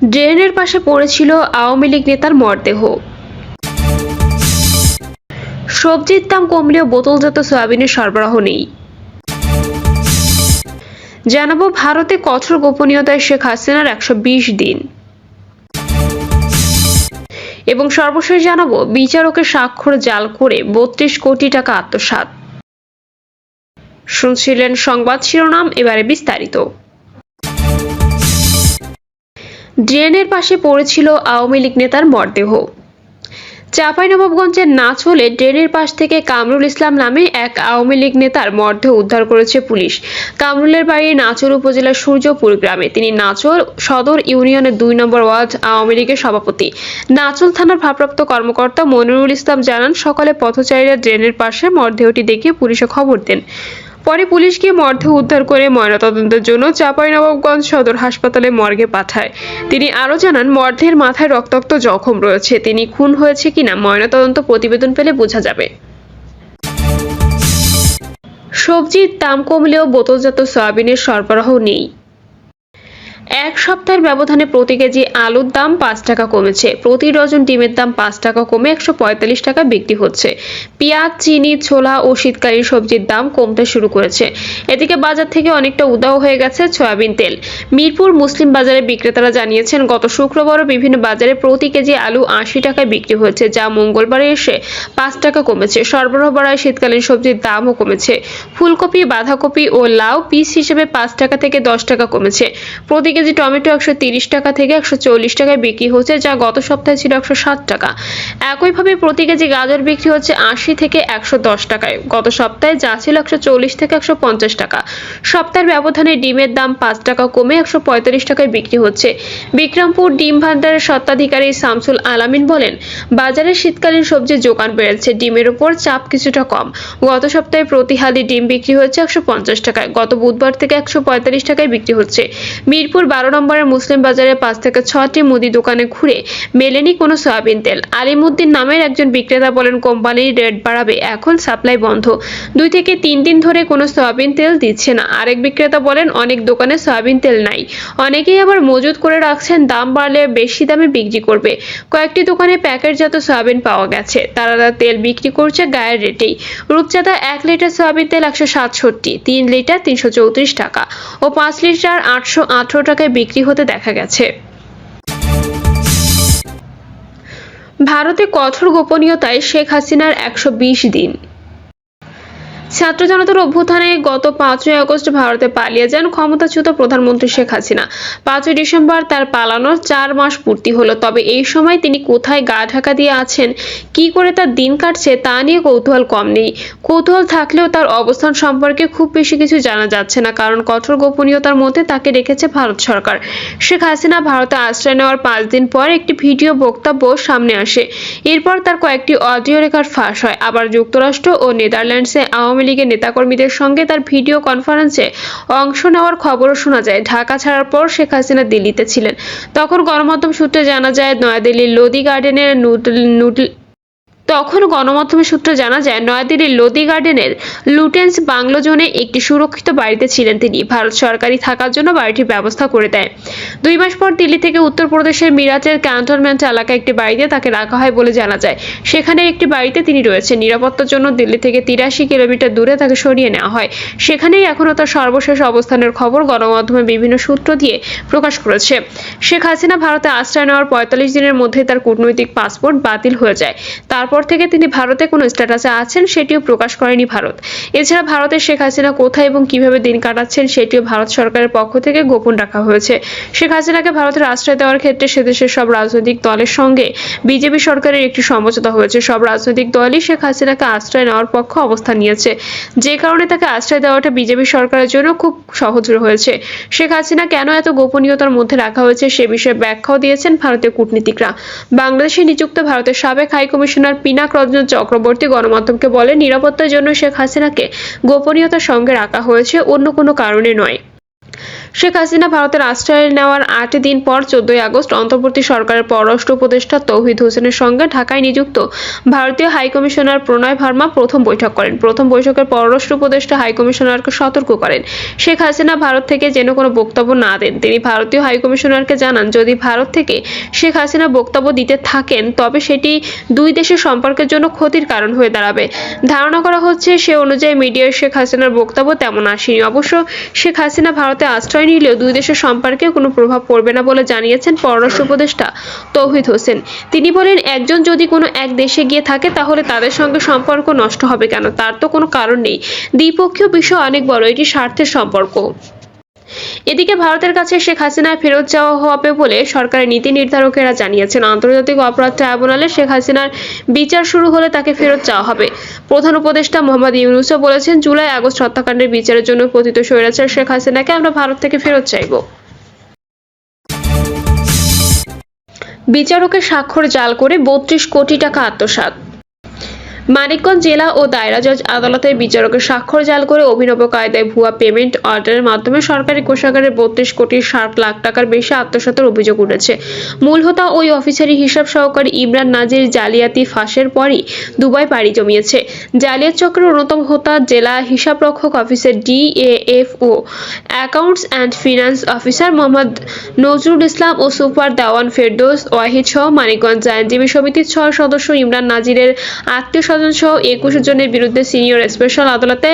ড্রেনের পাশে পড়েছিল আওয়ামী লীগ নেতার মরদেহ। সবজির দাম কমলেও বোতলজাত সয়াবিনের সরবরাহ নেই। জানাবো ভারতে কঠোর গোপনীয়তায় শেখ হাসিনার 120 দিন। এবং সর্বশেষ জানাবো বিচারকের স্বাক্ষর জাল করে 32 কোটি টাকা আত্মসাৎ। শুনছিলেন সংবাদ শিরোনাম, এবারে বিস্তারিত। ড্রেনের পাশে পড়েছিল আওয়ামী লীগ নেতার মরদেহ। চাঁপাইনবাবগঞ্জের নাচলে ড্রেনের পাশ থেকে কামরুল ইসলাম নামে এক আওয়ামী লীগ নেতার মরদেহ উদ্ধার করেছে পুলিশ। কামরুলের বাড়ি নাচল উপজেলার সূর্যপুর গ্রামে। তিনি নাচল সদর ইউনিয়নের 2 নম্বর ওয়ার্ড আওয়ামী লীগের সভাপতি। নাচল থানার ভারপ্রাপ্ত কর্মকর্তা মনিরুল ইসলাম জানান, সকালে পথচারীরা ড্রেনের পাশে মরদেহটি দেখে পুলিশে খবর দেন। পরে পুলিশ গিয়ে মরদেহ উদ্ধার করে ময়নাতদন্তের জন্য চাঁপাইনবাবগঞ্জ সদর হাসপাতালে মর্গে পাঠায়। তিনি আরও জানান, মরদেহের মাথায় রক্তাক্ত জখম রয়েছে। তিনি খুন হয়েছে কিনা ময়নাতদন্ত প্রতিবেদন পেলে বোঝা যাবে। সবজির দাম কমলেও বোতলজাত সয়াবিনের সরবরাহ নেই। এক সপ্তাহের ব্যবধানে প্রতি কেজি আলুর দাম 5 টাকা কমেছে। প্রতি ডজন ডিমের দাম 5 টাকা কমে 145 টাকা বিক্রি হচ্ছে। পেঁয়াজ, চিনি, ছোলা ও শীতকালীন সবজির দাম কমতে শুরু করেছে। এদিকে বাজার থেকে অনেকটা উধাও হয়ে গেছে সয়াবিন তেল। মিরপুর মুসলিম বাজারে বিক্রেতারা জানিয়েছেন, গত শুক্রবারও বিভিন্ন বাজারে প্রতি কেজি আলু 80 টাকায় বিক্রি হয়েছে, যা মঙ্গলবারে এসে 5 টাকা কমেছে। সরবরাহ বাড়ায় শীতকালীন সবজির দামও কমেছে। ফুলকপি, বাঁধাকপি ও লাউ পিস হিসেবে 5 টাকা থেকে 10 টাকা কমেছে। প্রতি কেজি টমেটো 130 টাকা থেকে 140 টাকায় বিক্রি হচ্ছে, যা গত সপ্তাহে ছিল 160 টাকা। একইভাবে প্রতি কেজি গাজর বিক্রি হচ্ছে 80 থেকে 110 টাকায়, গত সপ্তাহে যা ছিল 140 থেকে 150 টাকা। সপ্তাহের ব্যবধানে ডিমের দাম 5 টাকা কমে 145 টাকায় বিক্রি হচ্ছে। বিক্রমপুর ডিম ভান্ডারের স্বত্বাধিকারী শামসুল আলামিন বলেন, বাজারে শীতকালীন সবজির যোগান বেড়েছে, ডিমের উপর চাপ কিছুটা কম। গত সপ্তাহে প্রতি হালি ডিম বিক্রি হচ্ছে 150 টাকায়, গত বুধবার থেকে 145 টাকায় বিক্রি হচ্ছে। মিরপুর 12 নম্বরের মুসলিম বাজারে 5 থেকে 6টি মুদি দোকানে ঘুরে মেলেনি কোনো সয়াবিন তেল। আলিমুদ্দিন নামের একজন বিক্রেতা বলেন, কোম্পানির রেট বাড়াবে, এখন সাপ্লাই বন্ধ। 2 থেকে 3 দিন ধরে কোনো সয়াবিন তেল দিচ্ছে না। আরেক বিক্রেতা বলেন, অনেক দোকানে সয়াবিন তেল নাই, অনেকেই আবার মজুত করে রাখছেন, দাম বাড়লে বেশি দামে বিক্রি করবে। কয়েকটি দোকানে প্যাকেটজাত সয়াবিন পাওয়া গেছে, তারা তেল বিক্রি করছে গায়ের রেটেই। রূপচাঁদা 1 লিটার সয়াবিন তেল 167, 3 লিটার 334 টাকা ও 5 লিটার 818 টাকায় বিক্রি হতে দেখা গেছে। ভারতে কঠোর গোপনীয়তায় শেখ হাসিনার 120 দিন। ছাত্র জনতার অভ্যুত্থানে গত 5ই আগস্ট ভারতে পালিয়ে যান ক্ষমতাচ্যুত প্রধানমন্ত্রী শেখ হাসিনা। 5ই ডিসেম্বর তার পালানোর 4 মাস পূর্তি হলো। তবে এই সময় তিনি কোথায় গা ঢাকা দিয়ে আছেন, কি করে তার দিন কাটছে, তা নিয়ে কৌতূহল কম নেই। কৌতূহল থাকলেও তার অবস্থান সম্পর্কে খুব বেশি কিছু জানা যাচ্ছে না, কারণ কঠোর গোপনীয়তার মধ্যে তাকে রেখেছে ভারত সরকার। শেখ হাসিনা ভারতে আশ্রয় নেওয়ার 5 দিন পর একটি ভিডিও বক্তব্য সামনে আসে। এরপর তার কয়েকটি অডিও রেকর্ড ফাঁস হয়। আবার যুক্তরাষ্ট্র ও নেদারল্যান্ডসে আওয়ামী লীগের নেতাকর্মীদের সঙ্গে তার ভিডিও কনফারেন্সে অংশ নেওয়ার খবরও শোনা যায়। ঢাকা ছাড়ার পর শেখ হাসিনা দিল্লিতে ছিলেন। তখন গণমাধ্যম সূত্রে জানা যায়, নয়াদিল্লির লোদি গার্ডেনের নয়াদিল্লির লোদি গার্ডেনের লুটেন্স বাংলো জোনে একটি সুরক্ষিত বাড়িতে ছিলেন তিনি। ভারত সরকারি থাকার জন্য বাড়িটির ব্যবস্থা করে দেয়। 2 মাস পর দিল্লি থেকে উত্তরপ্রদেশের মিরাটের ক্যান্টনমেন্ট এলাকায় একটি বাড়িতে তাকে রাখা হয় বলে জানা যায়। সেখানে একটি বাড়িতে তিনি রয়েছেন। নিরাপত্তার জন্য দিল্লি থেকে 83 কিলোমিটার দূরে তাকে সরিয়ে নেওয়া হয়। সেখানেই এখনও তার সর্বশেষ অবস্থানের খবর গণমাধ্যমে বিভিন্ন সূত্র দিয়ে প্রকাশ করেছে। শেখ হাসিনা ভারতে আশ্রয় নেওয়ার 45 দিনের মধ্যে তার কূটনৈতিক পাসপোর্ট বাতিল হয়ে যায়। তারপর থেকে তিনি ভারতে কোনো স্ট্যাটাসে আছেন সেটিও প্রকাশ করেনি ভারত। এছাড়া ভারতে শেখ হাসিনা কোথায় এবং কিভাবে দিন কাটাচ্ছেন সেটিও ভারত সরকারের পক্ষ থেকে গোপন রাখা হয়েছে। শেখ হাসিনাকে ভারতের আশ্রয় দেওয়ার ক্ষেত্রে সেদেশের সব রাজনৈতিক দলের সঙ্গে বিজেপি সরকারের একটি সমঝোতা হয়েছে। সব রাজনৈতিক দলই শেখ হাসিনাকে আশ্রয় নেওয়ার পক্ষে অবস্থান নিয়েছে, যে কারণে তাকে আশ্রয় দেওয়াটা বিজেপি সরকারের জন্য খুব সহজ হয়েছে। শেখ হাসিনা কেন এত গোপনীয়তার মধ্যে রাখা হয়েছে সে বিষয়ে ব্যাখ্যাও দিয়েছেন ভারতীয় কূটনীতিকরা। বাংলাদেশে নিযুক্ত ভারতের সাবেক হাই কমিশনার পিনাক রঞ্জন চক্রবর্তী গণমাধ্যমকে বলে, নিরাপত্তার জন্য শেখ হাসিনাকে গোপনীয়তার সঙ্গে রাখা হয়েছে, অন্য কোনো কারণে নয়। শেখ হাসিনা ভারতের আশ্রয় নেওয়ার ৮ দিন পর ১৪ আগস্ট অন্তর্বর্তী সরকারের পররাষ্ট্র উপদেষ্টা তৌহিদ হোসেনের সঙ্গে ঢাকায় নিযুক্ত ভারতীয় হাইকমিশনার প্রণয় ভার্মা প্রথম বৈঠক করেন। প্রথম বৈঠকের পররাষ্ট্র উপদেষ্টা হাইকমিশনারকে সতর্ক করেন শেখ হাসিনা ভারত থেকে যেন কোনো বক্তব্য না দেন। তিনি ভারতীয় হাইকমিশনারকে জানান, যদি ভারত থেকে শেখ হাসিনা বক্তব্য দিতে থাকেন তবে সেটি দুই দেশের সম্পর্কের জন্য ক্ষতির কারণ হয়ে দাঁড়াবে। ধারণা করা হচ্ছে সে অনুযায়ী মিডিয়ায় শেখ হাসিনার বক্তব্য তেমন আসেনি। অবশ্য শেখ হাসিনা ভারতে আশ্রয় নিলেও দুই দেশের সম্পর্কে কোনো প্রভাব পড়বে না বলে জানিয়েছেন পররাষ্ট্র উপদেষ্টা তৌহিদ হোসেন। তিনি বলেন, একজন যদি কোনো এক দেশে গিয়ে থাকে তাহলে তাদের সঙ্গে সম্পর্ক নষ্ট হবে কেন? তার তো কোনো কারণ নেই। দ্বিপক্ষীয় বিষয় অনেক বড়, এটি স্বার্থের সম্পর্ক। এদিকে ভারতের কাছে শেখ হাসিনায় ফেরত যাওয়া হবে বলে সরকারের নীতি নির্ধারকেরা জানিয়েছেন। আন্তর্জাতিক অপরাধ ট্রাইব্যুনালে শেখ হাসিনার বিচার শুরু হলে তাকে ফেরত যাওয়া হবে। প্রধান উপদেষ্টা মোহাম্মদ ইউনূসও বলেছেন, জুলাই আগস্ট হত্যাকাণ্ডের বিচারের জন্য পতিত স্বৈরাচার শেখ হাসিনাকে আমরা ভারত থেকে ফেরত চাইব। বিচারকের স্বাক্ষর জাল করে ৩২ কোটি টাকা আত্মসাৎ। মানিকগঞ্জ জেলা ও দায়রা জজ আদালতের বিচারকের স্বাক্ষর জাল করে অভিনব কায়দায় ভুয়া পেমেন্ট অর্ডারের মাধ্যমে সরকারি কোষাগারে ৩২ কোটি ৬০ লাখ টাকার বেশি আত্মসাতের অভিযোগ উঠেছে। মূল হোতা ওই অফিসারই হিসাব সহকারী ইমরান নাজির জালিয়াতি ফাঁসের পরই দুবাই পাড়ি জমিয়েছে। জালিয়াত চক্রের অন্যতম হোতা জেলা হিসাবরক্ষক officer DAFO accounts and finance officer Mohammad Nazrul Islam ও সুপার দেওয়ান ফেরদৌস ওয়াহিদ সহ মানিকগঞ্জ আইনজীবী সমিতির ৬ সদস্য ইমরান নাজিরের আত্মীয় সহ ২১ জনের বিরুদ্ধে সিনিয়র স্পেশাল আদালতে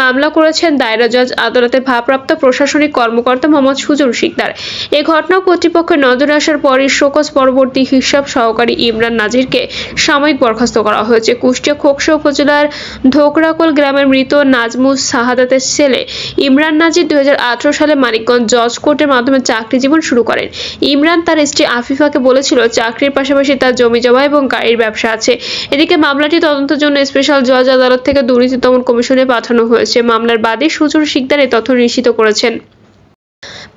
মামলা করেছেন দায়রা জজ আদালতের ভারপ্রাপ্ত প্রশাসনিক কর্মকর্তা মোহাম্মদ সুজন শিকদার। এ ঘটনা কর্তৃপক্ষের নজরে আসার পরই শোকজ পরবর্তী হিসাব সহকারী ইমরান নাজিরকে সাময়িক বরখাস্ত করা হয়েছে। কুষ্টিয়া খোকসা উপজেলার ধোকরাকোল গ্রামের মৃত নাজমুস শাহাদাতের ছেলে ইমরান নাজির ২০১৮ সালে মানিকগঞ্জ জজ কোর্টের মাধ্যমে চাকরি জীবন শুরু করেন। ইমরান তার স্ত্রী আফিফাকে বলেছিল চাকরির পাশাপাশি তার জমি জমা এবং গাড়ির ব্যবসা আছে। এদিকে মামলাটি তদন্তের জন্য স্পেশাল জজ আদালত থেকে দুর্নীতি দমন কমিশনে পাঠানো হয়েছে। মামলার বাদী সুজন শিকদার এই তথ্য নিশ্চিত করেছেন।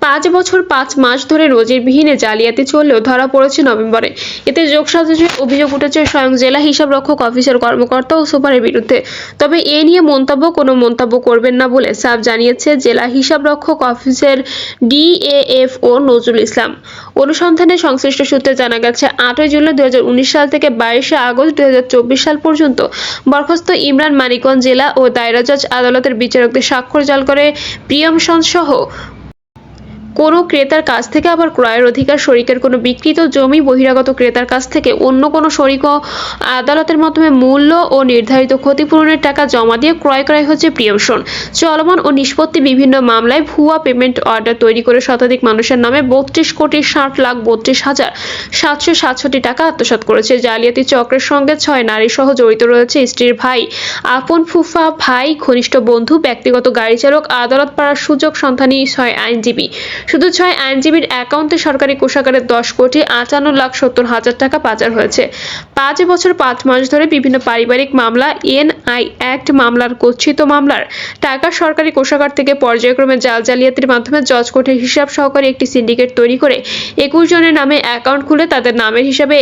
৫ বছর ৫ মাস ধরে নজিরবিহীনে জালিয়াতি চললেও ধরা পড়েছে নভেম্বরে। এতে যোগসাজশের অভিযোগ উঠেছে স্বয়ং জেলা হিসাবরক্ষক অফিসের কর্মকর্তা ও সুপারের বিরুদ্ধে। তবে এ নিয়ে কোনো মন্তব্য করবেন না বলে সাফ জানিয়েছে জেলা হিসাবরক্ষক অফিসের DAFO নজরুল ইসলাম। অনুসন্ধানে সংশ্লিষ্ট সূত্রে জানা গেছে ৮ জুলাই ২০১৯ সাল থেকে ২২ আগস্ট ২০২৪ সাল পর্যন্ত বরখাস্ত ইমরান মানিকগঞ্জ জেলা ও দায়রা জজ আদালতের বিচারকদের স্বাক্ষর জাল করে প্রিয়মশন সহ কোনো ক্রেতার কাছ থেকে আবার ক্রয়ের অধিকার শরিকের কোনো বিক্রিত জমি বহিরাগত ক্রেতার কাছ থেকে অন্য কোনো শরিক আদালতের মাধ্যমে মূল্য ও নির্ধারিত ক্ষতিপূরণের টাকা জমা দিয়ে ক্রয় করা হচ্ছে প্রিয়মশন। চলমান ও নিষ্পত্তি বিভিন্ন মামলায় ভুয়া পেমেন্ট অর্ডার তৈরি করে শতাধিক মানুষের নামে ৩২ কোটি ৬০ লাখ ৩২ হাজার ৭৬৭ টাকা আত্মসাৎ করেছে। জালিয়াতি চক্রের সঙ্গে ৬ নারী সহ জড়িত রয়েছে স্ত্রীর ভাই, আপন ফুফা, ভাই, ঘনিষ্ঠ বন্ধু, ব্যক্তিগত গাড়ি চালক, আদালত পাড়ার সুযোগ সন্ধানী ৬ আইনজীবী। শুধু ৬ আইনজীবীর অ্যাকাউন্টে সরকারি কোষাগারে ১০ কোটি ৫৫ লাখ ৭০ হাজার টাকা পাচার হয়েছে। ৫ বছর ৫ মাস ধরে বিভিন্ন পারিবারিক মামলা, NI অ্যাক্ট মামলার গচ্ছিত মামলার টাকা সরকারি কোষাগার থেকে পর্যায়ক্রমে জালিয়াতির মাধ্যমে জজ কোর্টের হিসাব সহকারী একটি সিন্ডিকেট তৈরি করে ২১ জনের নামে অ্যাকাউন্ট খুলে তাদের নামের হিসাবে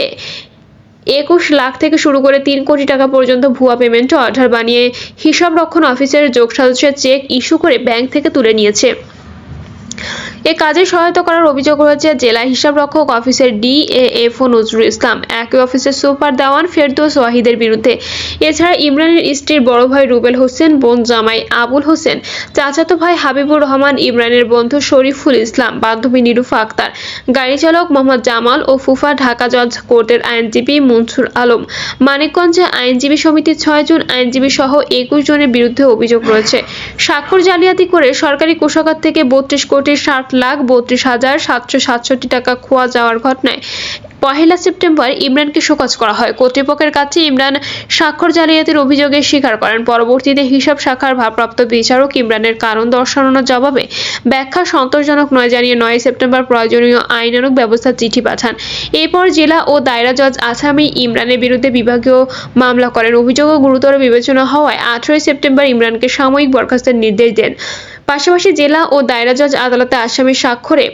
২১ লাখ থেকে শুরু করে ৩ কোটি টাকা পর্যন্ত ভুয়া পেমেন্ট অর্ডার বানিয়ে হিসাবরক্ষণ অফিসের যোগসাজশের চেক ইস্যু করে ব্যাংক থেকে তুলে নিয়েছে। এ কাজে সহায়তা করার অভিযোগ রয়েছে জেলা হিসাবরক্ষক অফিসের DAFO নজরুল ইসলাম, একই অফিসের সুপার দেওয়ান ফেরদৌস ওয়াহিদের বিরুদ্ধে। এছাড়া ইমরানের স্ত্রীর বড় ভাই রুবেল হোসেন, বোন জামাই আবুল হোসেন, চাচাতো ভাই হাবিবুর রহমান, ইমরানের বন্ধু শরীফুল ইসলাম, বান্ধবী নিরুফা আক্তার, গাড়ি চালক মোহাম্মদ জামাল ও ফুফা, ঢাকা জজ কোর্টের আইনজীবী মনসুর আলম, মানিকগঞ্জে আইনজীবী সমিতির ৬ জন আইনজীবী সহ ২১ জনের বিরুদ্ধে অভিযোগ রয়েছে। স্বাক্ষর জালিয়াতি করে সরকারি কোষাগার থেকে ৩২ কোটি ৬০ লাখ ৩২ হাজার ৭৬৭ টাকা খোয়া যাওয়ার ঘটনায় ১ সেপ্টেম্বর ইমরানকে শোকজ করা হয়। কর্তৃপক্ষের কাছে ইমরান স্বাক্ষর জালিয়াতির অভিযোগে স্বীকার করেন। পরবর্তীতে হিসাব শাখার ভারপ্রাপ্ত বিচারক ইমরানের কারণ দর্শানোর জবাবে ব্যাখ্যা সন্তোষজনক নয় জানিয়ে ৯ সেপ্টেম্বর প্রয়োজনীয় আইনানুগ ব্যবস্থার চিঠি পাঠান। এরপর জেলা ও দায়রা জজ আসামি ইমরানের বিরুদ্ধে বিভাগীয় মামলা করেন। অভিযোগও গুরুতর বিবেচনা হওয়ায় ১৮ সেপ্টেম্বর ইমরানকে সাময়িক বরখাস্তের নির্দেশ দেন। পাশাপাশি জেলা ও দায়রা জজ আদালতে আসামির স্বাক্ষরে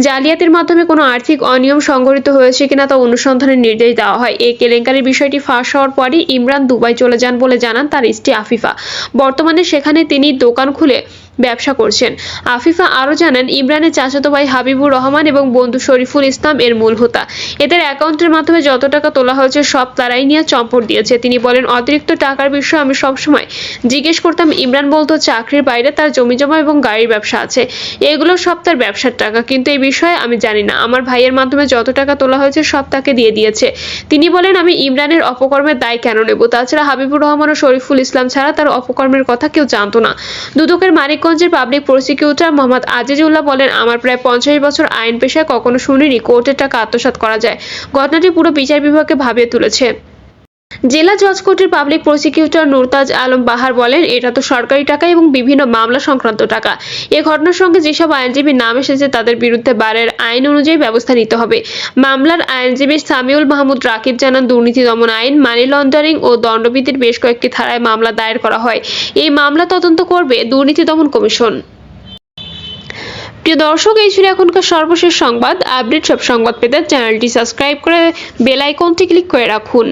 জালিয়াতির মাধ্যমে কোনো আর্থিক অনিয়ম সংঘটিত হয়েছে কিনা তা অনুসন্ধানের নির্দেশ দেওয়া হয়। এই কেলেঙ্কারির বিষয়টি ফাঁস হওয়ার পরই ইমরান দুবাই চলে যান বলে জানান তার স্ত্রী আফিফা। বর্তমানে সেখানে তিনি দোকান খুলে ব্যবসা করছেন। আফিফা আরও জানান, ইমরানের চাচাতো ভাই হাবিবুর রহমান এবং বন্ধু শরীফুল ইসলাম এর মূল হোতা। এদের অ্যাকাউন্টের মাধ্যমে যত টাকা তোলা হয়েছে সব তারাই নিয়ে চম্পট দিয়েছে। তিনি বলেন, অতিরিক্ত টাকার বিষয়ে আমি সবসময় জিজ্ঞেস করতাম। ইমরান বলতো চাকরির বাইরে তার জমিজমা এবং গাড়ির ব্যবসা আছে, এগুলো সব তার ব্যবসার টাকা, কিন্তু এই বিষয়ে আমি জানি না। আমার ভাইয়ের মাধ্যমে যত টাকা তোলা হয়েছে সব তাকে দিয়ে দিয়েছে। তিনি বলেন, আমি ইমরানের অপকর্মের দায় কেন নেব? তাছাড়া হাবিবুর রহমান ও শরীফুল ইসলাম ছাড়া তার অপকর্মের কথা কেউ জানতো না। দুদকের মানিকগঞ্জের পাবলিক প্রসিকিউটর মোহাম্মদ আজিজুল্লাহ বলেন, আমার প্রায় 50 বছর আইন পেশায় কখনো শুনিনি কোর্টের টাকা আত্মসাৎ করা যায়। ঘটনাটি পুরো বিচার বিভাগকে ভাবিয়ে তুলেছে। জেলা জজ কোর্টের পাবলিক প্রসিকিউটর নুরতাজ আলম বাহার বলেন, এটা তো সরকারি টাকা এবং বিভিন্ন মামলা সংক্রান্ত টাকা। এ ঘটনার সঙ্গে যেসব আইনজীবীর নাম এসেছে তাদের বিরুদ্ধে বারের আইন অনুযায়ী ব্যবস্থা নিতে হবে। মামলার আইনজীবী সামিউল মাহমুদ রাকিব জানান, দুর্নীতি দমন আইন, মানি লন্ডারিং ও দণ্ডবিধির বেশ কয়েকটি ধারায় মামলা দায়ের করা হয়। এই মামলা তদন্ত করবে দুর্নীতি দমন কমিশন। প্রিয় দর্শক, এই ছিল এখনকার সর্বশেষ সংবাদ আপডেট। সব সংবাদ পেতে চ্যানেলটি সাবস্ক্রাইব করে বেল আইকনটি ক্লিক করে রাখুন।